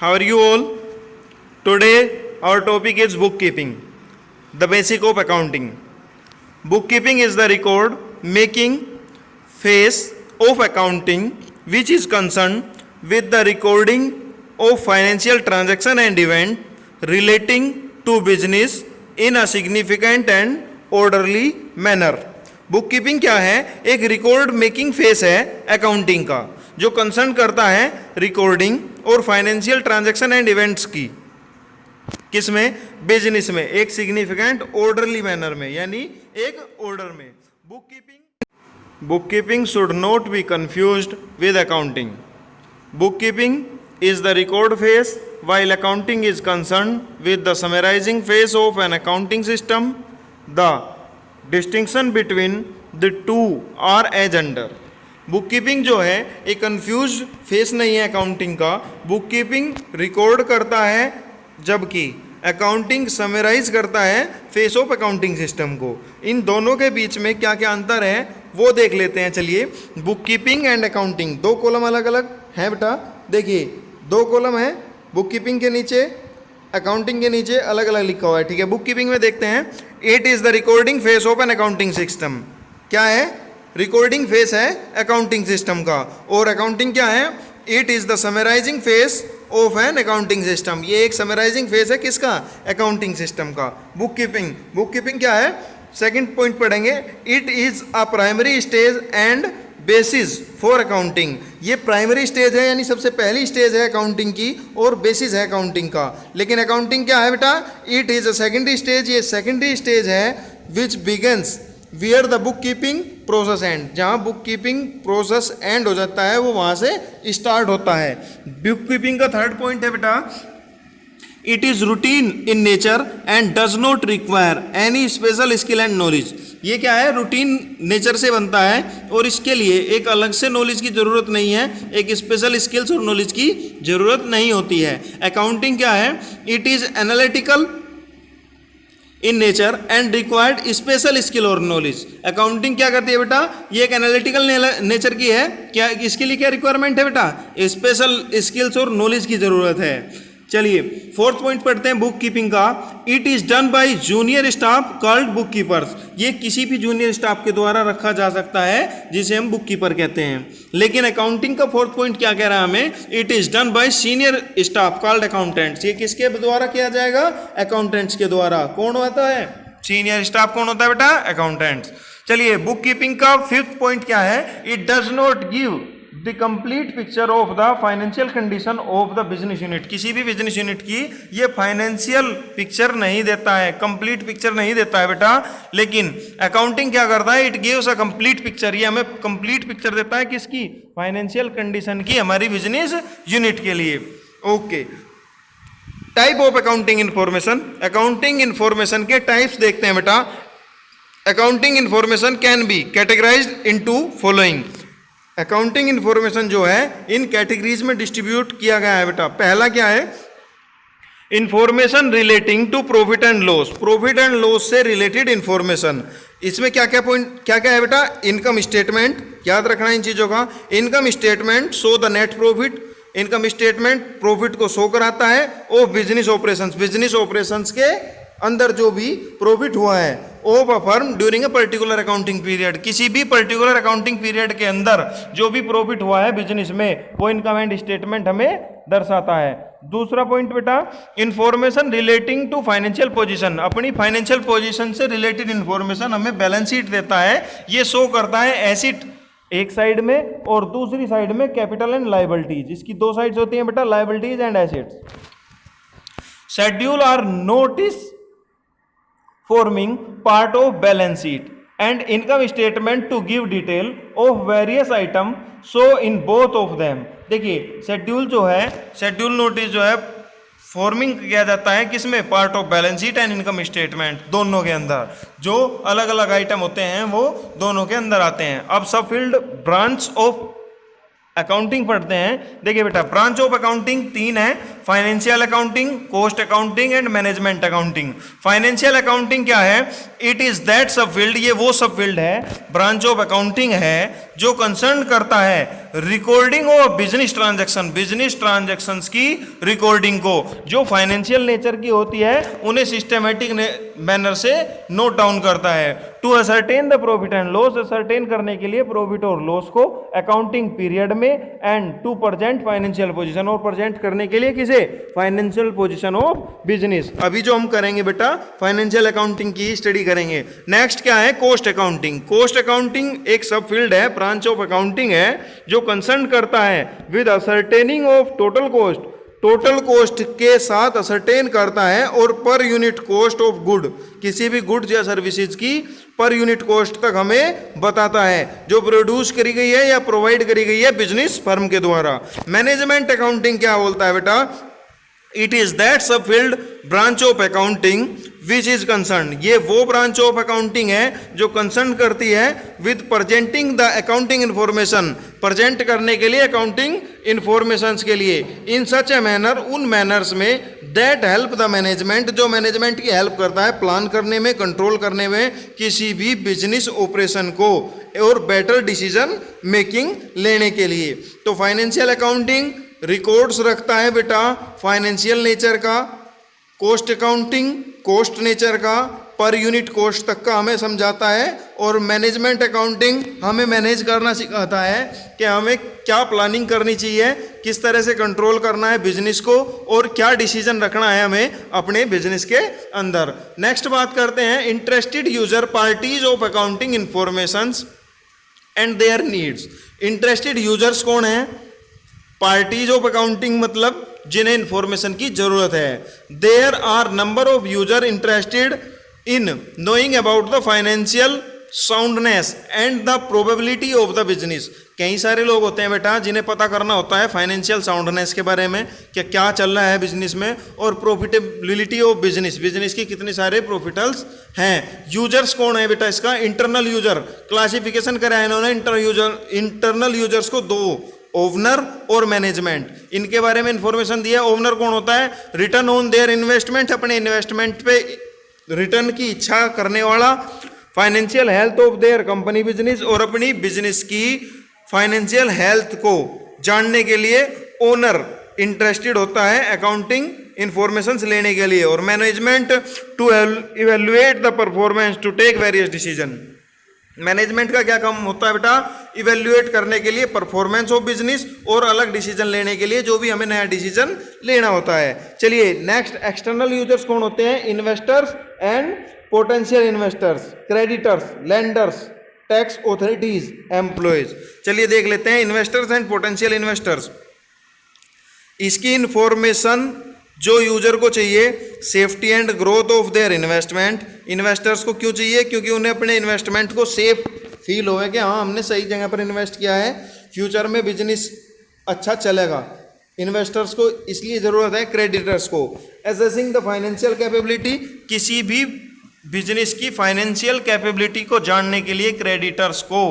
How are you all? Today our topic is bookkeeping, the basic of accounting. Bookkeeping is the record making phase of accounting which is concerned with the recording of financial transaction and event relating to business in a significant and orderly manner. Bookkeeping क्या है? एक record making face है accounting का, जो concern करता है recording और financial transaction and events की, किसमें? बिजनेस में, एक सिग्निफिकेंट ऑर्डरली मैनर में, यानी एक ऑर्डर में. Bookkeeping should not be confused with accounting. Bookkeeping is the record phase while accounting is concerned with the summarizing phase of an accounting system. The distinction between the two are as under. Bookkeeping जो है एक confuse face नहीं है accounting का. Bookkeeping record करता है जबकि accounting summarise करता है फेस ऑफ अकाउंटिंग सिस्टम को. इन दोनों के बीच में क्या क्या अंतर है वो देख लेते हैं. चलिए, बुककीपिंग एंड अकाउंटिंग, दो कॉलम अलग अलग हैं बेटा. देखिए, दो कॉलम है, बुककीपिंग के नीचे, अकाउंटिंग के नीचे अलग अलग लिखा हुआ है. ठीक है, बुककीपिंग में देखते हैं. It is the recording phase of an accounting system. क्या है? रिकॉर्डिंग फेस है अकाउंटिंग सिस्टम का. और अकाउंटिंग क्या है? It is the summarising phase of an accounting system. ये एक समराइजिंग फेस है किसका? अकाउंटिंग सिस्टम का. बुककीपिंग क्या है? सेकंड पॉइंट पढ़ेंगे. It is a primary stage and bases for accounting. ये प्राइमरी स्टेज है, यानी सबसे पहली स्टेज है अकाउंटिंग की, और बेसिस है अकाउंटिंग का. लेकिन अकाउंटिंग क्या है बेटा? It is a secondary stage. ये सेकेंडरी स्टेज है which begins where the book keeping process end. जहाँ बुक कीपिंग प्रोसेस एंड हो जाता है वो वहाँ से स्टार्ट होता है. बुक कीपिंग का थर्ड पॉइंट है बेटा, it is routine in nature and does not require any special skill and knowledge. ये क्या है? रूटीन नेचर से बनता है और इसके लिए एक अलग से नॉलेज की ज़रूरत नहीं है, एक स्पेशल स्किल्स और नॉलेज की ज़रूरत नहीं होती है. अकाउंटिंग क्या है? It is analytical in nature and required special skill और नॉलेज. अकाउंटिंग क्या करती है बेटा? ये एक एनालिटिकल नेचर की है. क्या इसके लिए क्या रिक्वायरमेंट है बेटा? स्पेशल स्किल्स और नॉलेज की ज़रूरत है. चलिए, फोर्थ पॉइंट पढ़ते हैं बुक कीपिंग का. It is done by junior staff called book keepers. ये किसी भी जूनियर स्टाफ के द्वारा रखा जा सकता है जिसे हम बुक कीपर कहते हैं. लेकिन अकाउंटिंग का फोर्थ पॉइंट क्या कह रहा है हमें? It is done by senior staff called accountants. ये किसके द्वारा किया जाएगा? अकाउंटेंट्स के द्वारा. कौन होता है? Senior staff. कौन होता है बेटा? अकाउंटेंट्स. चलिए, बुक कीपिंग का फिफ्थ पॉइंट क्या है? It does not give the complete picture of the financial condition of the business unit. किसी भी बिजनेस यूनिट की ये फाइनेंशियल पिक्चर नहीं देता है, कंप्लीट पिक्चर नहीं देता है बेटा. लेकिन अकाउंटिंग क्या करता है? It gives a complete picture. ये हमें कंप्लीट पिक्चर देता है किसकी? फाइनेंशियल कंडीशन की, हमारी बिजनेस यूनिट के लिए. Okay, type of accounting information. Accounting information के टाइप्स देखते हैं बेटा. Accounting information can be categorised into following. Accounting information जो है इन कैटेगरीज में डिस्ट्रीब्यूट किया गया है बेटा. पहला क्या है? Information relating to profit and loss. Profit and loss से रिलेटेड इंफॉर्मेशन. इसमें क्या क्या पॉइंट क्या क्या है बेटा? इनकम स्टेटमेंट, याद रखना इन चीज़ों का. Income statement show the net profit. Income statement profit को शो कराता है. और बिजनेस ऑपरेशंस, बिजनेस ऑपरेशंस के अंदर जो भी प्रॉफिट हुआ है of a firm during a particular accounting period. किसी भी पर्टिकुलर अकाउंटिंग पीरियड के अंदर जो भी प्रॉफिट हुआ है बिजनेस में, वो इनकम एंड स्टेटमेंट हमें दर्शाता है. दूसरा पॉइंट बेटा, information relating to financial position. अपनी फाइनेंशियल पोजीशन से रिलेटेड इंफॉर्मेशन हमें बैलेंस शीट देता है. ये शो करता है एसेट एक साइड में और दूसरी साइड में कैपिटल एंड लायबिलिटीज. इसकी दो साइड्स होती हैं बेटा, liabilities and assets. Schedule are notes forming part of balance sheet and income statement to give detail of various item so in both of them. देखिए, शेड्यूल जो है, schedule notice जो है फॉर्मिंग किया जाता है किसमें? Part of balance sheet and income statement, दोनों के अंदर. जो अलग अलग आइटम होते हैं वो दोनों के अंदर आते हैं. अब सब फील्ड ब्रांच ऑफ अकाउंटिंग पढ़ते हैं। देखिए बेटा, ब्रांच ऑफ अकाउंटिंग 3 है, financial accounting, cost accounting and management accounting. Financial accounting क्या है? इट इज दैट सब फील्ड, ये वो सब फील्ड है, ब्रांच ऑफ अकाउंटिंग है जो कंसर्न करता है recording of business transaction, business transactions की रिकॉर्डिंग को। जो फाइनेंशियल नेचर की होती है उन्हें सिस्टमेटिक मैनर से नोट डाउन करता है। To ascertain the profit and loss, ascertain करने के लिए प्रॉफिट और लॉस को अकाउंटिंग पीरियड में, and to present financial position, और प्रेजेंट करने के लिए किसे? Financial position of business. अभी जो हम करेंगे बेटा फाइनेंशियल अकाउंटिंग की स्टडी करेंगे। नेक्स्ट क्या है? Cost accounting. कॉस्ट अकाउंटिंग एक सब फील्ड है, ब्रांच ऑफ अकाउंटिंग है जो कंसर्न करता है with ascertaining of total cost, total cost के साथ असरटेन करता है, और per unit cost of good, किसी भी गुड्स या सर्विसेज की पर यूनिट कॉस्ट तक हमें बताता है जो प्रोड्यूस करी गई है या प्रोवाइड करी गई है बिजनेस फर्म के द्वारा। मैनेजमेंट अकाउंटिंग क्या बोलता है बेटा? इट इज दैट सब field branch of accounting which is concern, ये वो ब्रांच ऑफ अकाउंटिंग है जो कंसर्न करती है with presenting the accounting information, present करने के लिए अकाउंटिंग इन्फॉर्मेशंस के लिए, इन सच ए मैनर, उन मैनर्स में दैट हेल्प द मैनेजमेंट, जो मैनेजमेंट की हेल्प करता है प्लान करने में, कंट्रोल करने में किसी भी बिजनेस ऑपरेशन को, और बेटर डिसीजन मेकिंग लेने के लिए। तो फाइनेंशियल अकाउंटिंग रिकॉर्ड्स रखता है बेटा फाइनेंशियल नेचर का, कॉस्ट अकाउंटिंग कॉस्ट नेचर का, पर यूनिट कॉस्ट तक का हमें समझाता है, और मैनेजमेंट अकाउंटिंग हमें मैनेज करना सिखाता है कि हमें क्या प्लानिंग करनी चाहिए, किस तरह से कंट्रोल करना है बिजनेस को, और क्या डिसीजन रखना है हमें अपने बिजनेस के अंदर। नेक्स्ट बात करते हैं interested user parties of accounting informations and there needs. Interested users कौन है? पार्टीज ऑफ अकाउंटिंग मतलब जिन्हें इंफॉर्मेशन की जरूरत है। There are number of user interested in knowing about the financial soundness and the probability of the business. कई सारे लोग होते हैं बेटा जिन्हें पता करना होता है फाइनेंशियल साउंडनेस के बारे में कि क्या चल रहा है बिजनेस में, और प्रॉफिटेबिलिटी ऑफ बिजनेस, बिजनेस की कितने सारे प्रॉफिटल्स हैं। यूजर्स कौन है बेटा? इसका इंटरनल यूजर क्लासिफिकेशन करा है इन्होंने इंटरनल यूजर्स को दो, ओवनर और मैनेजमेंट, इनके बारे में इंफॉर्मेशन दिया। ओवनर कौन होता है? रिटर्न ऑन देयर इन्वेस्टमेंट, अपने इन्वेस्टमेंट पे रिटर्न की इच्छा करने वाला। Financial health of their company business, और अपनी बिजनेस की फाइनेंशियल हेल्थ को जानने के लिए ओनर इंटरेस्टेड होता है अकाउंटिंग इंफॉर्मेशन लेने के लिए। और management to evaluate the performance to take various decision. Management का क्या काम होता है बेटा? इवेल्युएट करने के लिए परफॉर्मेंस ऑफ बिजनेस, और अलग डिसीजन लेने के लिए जो भी हमें नया डिसीजन लेना होता है। चलिए नेक्स्ट, एक्सटर्नल यूजर्स कौन होते हैं? Investors and potential investors, creditors, lenders, tax authorities, employees. चलिए देख लेते हैं इन्वेस्टर्स एंड पोटेंशियल इन्वेस्टर्स। इसकी इंफॉर्मेशन जो यूजर को चाहिए, safety and growth of their investment. Investors को क्यों चाहिए? क्योंकि उन्हें अपने इन्वेस्टमेंट को सेफ फील होवे कि हाँ हमने सही जगह पर इन्वेस्ट किया है, फ्यूचर में बिजनेस अच्छा चलेगा। इन्वेस्टर्स को इसलिए ज़रूरत है। क्रेडिटर्स को असेसिंग द फाइनेंशियल कैपेबिलिटी, किसी भी बिजनेस की फाइनेंशियल कैपेबिलिटी को जानने के लिए क्रेडिटर्स को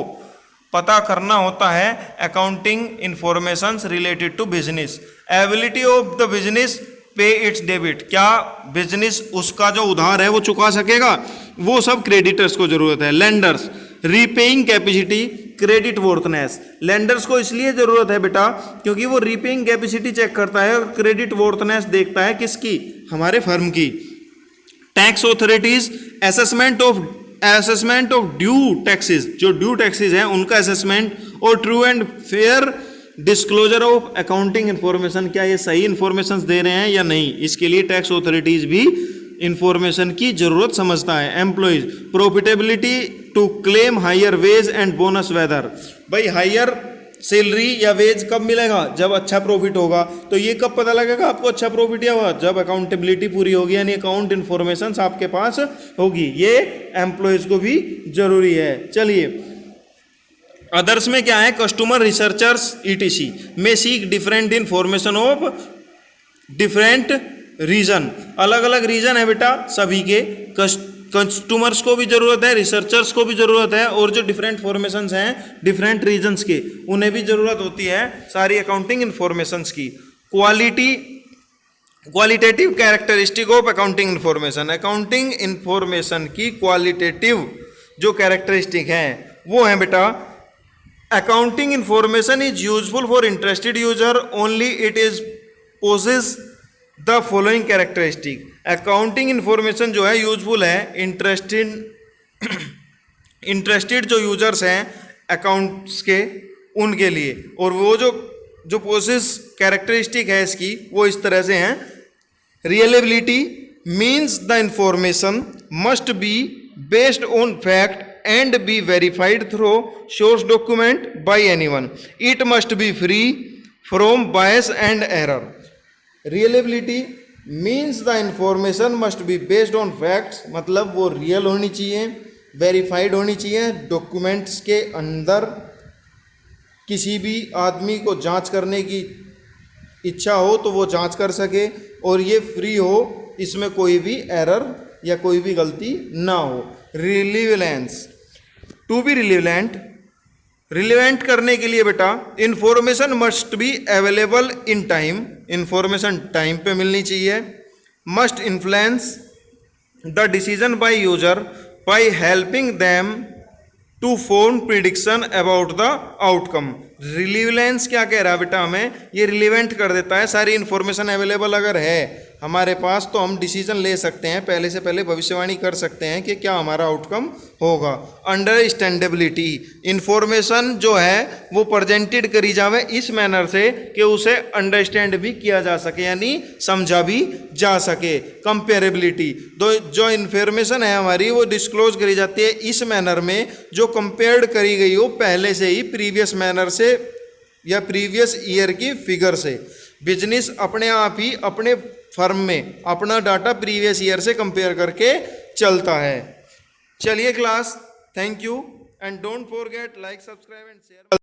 पता करना होता है accounting informations related to business. Ability of the business pay its debit, क्या बिजनेस उसका जो उधार है वो चुका सकेगा, वो सब क्रेडिटर्स को जरूरत है। Lenders, repaying capacity, credit वर्थनेस। Lenders को इसलिए जरूरत है बेटा क्योंकि वो रीपेइंग कैपेसिटी चेक करता है और क्रेडिट वर्थनेस देखता है किसकी? हमारे फर्म की। Tax authorities, assessment of due taxes, जो ड्यू टैक्सेस हैं उनका असेसमेंट, और true and fair disclosure of accounting information, क्या ये सही इंफॉर्मेशन दे रहे हैं या नहीं, इसके लिए टैक्स ऑथोरिटीज भी इंफॉर्मेशन की जरूरत समझता है। Employees, profitability to claim higher wage and bonus whether, भाई हायर सैलरी या वेज कब मिलेगा? जब अच्छा प्रॉफिट होगा। तो ये कब पता लगेगा आपको अच्छा प्रॉफिट या हुआ? जब अकाउंटेबिलिटी पूरी होगी, यानी अकाउंट इंफॉर्मेशन आपके पास होगी। ये एम्प्लॉयज को भी जरूरी है। चलिए अदर्स में क्या है? कस्टमर, रिसर्चर्स, ईटीसी में seek different information of different reason, अलग अलग रीजन है बेटा सभी के। कंज्यूमर्स को भी ज़रूरत है, रिसर्चर्स को भी ज़रूरत है, और जो डिफरेंट फॉर्मेशंस हैं डिफरेंट रीजन्स के, उन्हें भी ज़रूरत होती है सारी अकाउंटिंग इन्फॉर्मेशंस की। Qualitative characteristic of accounting information, accounting information की क्वालिटेटिव जो कैरेक्टरिस्टिक हैं वो हैं बेटा, accounting information is useful for interested user only it is possess the following characteristic. Accounting information जो है यूजफुल है इंटरेस्टेड जो यूजर्स हैं अकाउंट्स के, उनके लिए, और वो जो पोजेस कैरेक्टरिस्टिक है इसकी वो इस तरह से हैं। Reliability means the information must be based on fact and be verified through source document by anyone. It must be free from bias and error. Reliability means the information must be based on facts, मतलब वो real होनी चाहिए, verified होनी चाहिए, documents के अंदर किसी भी आदमी को जांच करने की इच्छा हो तो वो जांच कर सके, और ये फ्री हो, इसमें कोई भी एरर या कोई भी गलती ना हो। रिलीवेंस, टू बी रिलेवेंट करने के लिए बेटा information must be available in time, information time पे मिलनी चाहिए। Must influence the decision by user by helping them to form prediction about the outcome. Relevance क्या कह रहा है बेटा, हमें ये रिलीवेंट कर देता है, सारी इन्फॉर्मेशन अवेलेबल अगर है हमारे पास तो हम डिसीजन ले सकते हैं, पहले से पहले भविष्यवाणी कर सकते हैं कि क्या हमारा आउटकम होगा। अंडरस्टैंडेबिलिटी, इन्फॉर्मेशन जो है वो प्रेजेंटेड करी जावे इस मैनर से कि उसे अंडरस्टैंड भी किया जा सके, यानी समझा भी जा सके। कंपेरेबिलिटी, जो इन्फॉर्मेशन है हमारी वो डिस्क्लोज करी जाती है इस मैनर में जो कंपेयर्ड करी गई हो पहले से ही प्रीवियस मैनर से या प्रीवियस ईयर की फिगर से। बिजनेस अपने आप ही अपने फर्म में अपना डाटा प्रीवियस ईयर से कंपेयर करके चलता है। चलिए class, thank you and don't forget like, subscribe and share.